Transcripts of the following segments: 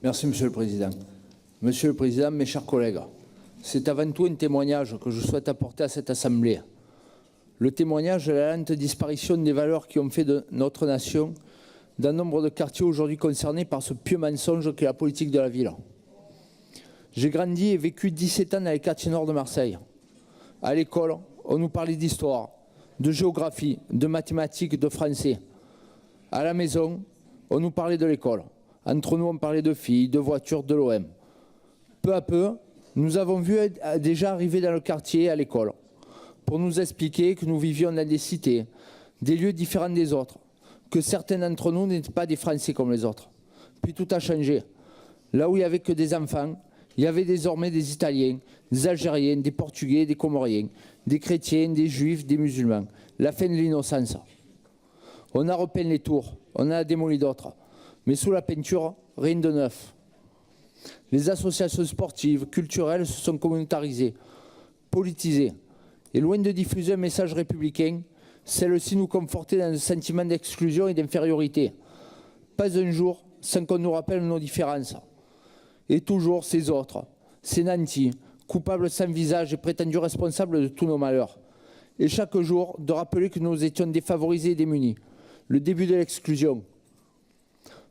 Merci, Monsieur le Président. Monsieur le Président, mes chers collègues, c'est avant tout un témoignage que je souhaite apporter à cette Assemblée. Le témoignage de la lente disparition des valeurs qui ont fait de notre nation d'un nombre de quartiers aujourd'hui concernés par ce pieux mensonge qu'est la politique de la ville. J'ai grandi et vécu 17 ans dans les quartiers nord de Marseille. À l'école, on nous parlait d'histoire, de géographie, de mathématiques, de français. À la maison, on nous parlait de l'école. Entre nous, on parlait de filles, de voitures, de l'OM. Peu à peu, nous avons vu déjà arriver dans le quartier, à l'école, pour nous expliquer que nous vivions dans des cités, des lieux différents des autres, que certains d'entre nous n'étaient pas des Français comme les autres. Puis tout a changé. Là où il n'y avait que des enfants, il y avait désormais des Italiens, des Algériens, des Portugais, des Comoriens, des chrétiens, des Juifs, des musulmans. La fin de l'innocence. On a repeint les tours, on a démoli d'autres. Mais sous la peinture, rien de neuf. Les associations sportives, culturelles se sont communautarisées, politisées. Et loin de diffuser un message républicain, celles-ci nous confortaient dans un sentiment d'exclusion et d'infériorité. Pas un jour sans qu'on nous rappelle nos différences. Et toujours ces autres, ces nantis, coupables sans visage et prétendus responsables de tous nos malheurs. Et chaque jour, de rappeler que nous étions défavorisés et démunis. Le début de l'exclusion.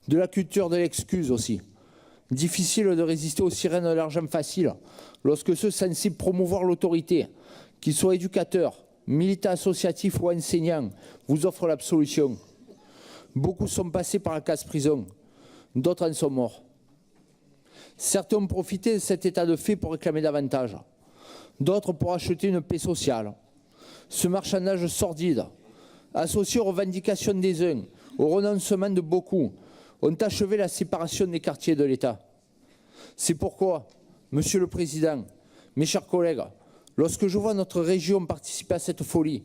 De la culture de l'excuse aussi. Difficile de résister aux sirènes de l'argent facile lorsque ceux censés promouvoir l'autorité, qu'ils soient éducateurs, militants associatifs ou enseignants, vous offrent l'absolution. Beaucoup sont passés par la case-prison, d'autres en sont morts. Certains ont profité de cet état de fait pour réclamer davantage, d'autres pour acheter une paix sociale. Ce marchandage sordide, associé aux revendications des uns, au renoncement de beaucoup, ont achevé la séparation des quartiers de l'État. C'est pourquoi, Monsieur le Président, mes chers collègues, lorsque je vois notre région participer à cette folie,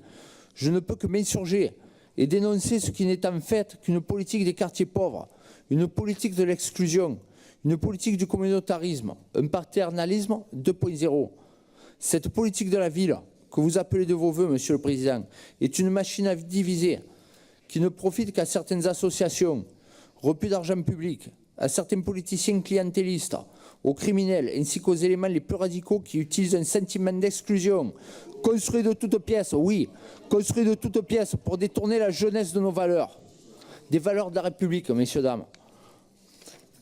je ne peux que m'insurger et dénoncer ce qui n'est en fait qu'une politique des quartiers pauvres, une politique de l'exclusion, une politique du communautarisme, un paternalisme 2.0. Cette politique de la ville, que vous appelez de vos voeux, Monsieur le Président, est une machine à diviser qui ne profite qu'à certaines associations, repus d'argent public, à certains politiciens clientélistes, aux criminels ainsi qu'aux éléments les plus radicaux qui utilisent un sentiment d'exclusion, construit de toutes pièces, oui, construit de toutes pièces pour détourner la jeunesse de nos valeurs, des valeurs de la République, messieurs, dames.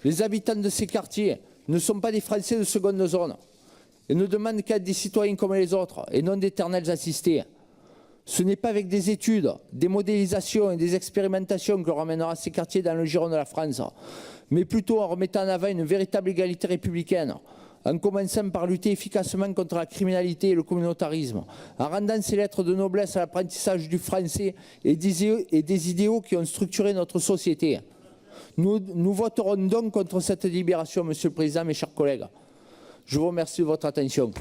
Les habitants de ces quartiers ne sont pas des Français de seconde zone et ne demandent qu'à être des citoyens comme les autres et non d'éternels assistés. Ce n'est pas avec des études, des modélisations et des expérimentations que l'on ramènera ces quartiers dans le giron de la France, mais plutôt en remettant en avant une véritable égalité républicaine, en commençant par lutter efficacement contre la criminalité et le communautarisme, en rendant ces lettres de noblesse à l'apprentissage du français et des idéaux qui ont structuré notre société. Nous voterons donc contre cette libération, Monsieur le Président, mes chers collègues. Je vous remercie de votre attention.